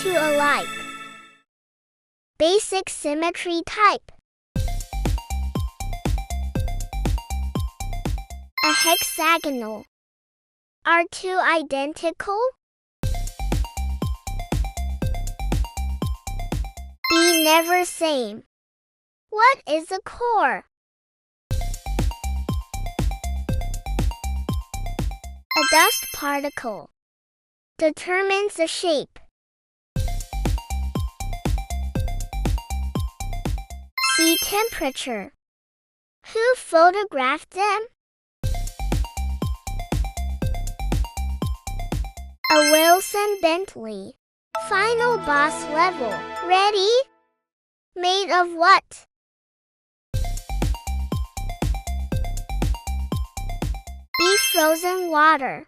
to alike. Basic symmetry type. A hexagonal. Are two identical? Be never same. What is a core? A dust particle. Determines the shape. See temperature. Who photographed them? A Wilson-Bentley. Final boss level. Ready? Made of what? Be frozen water.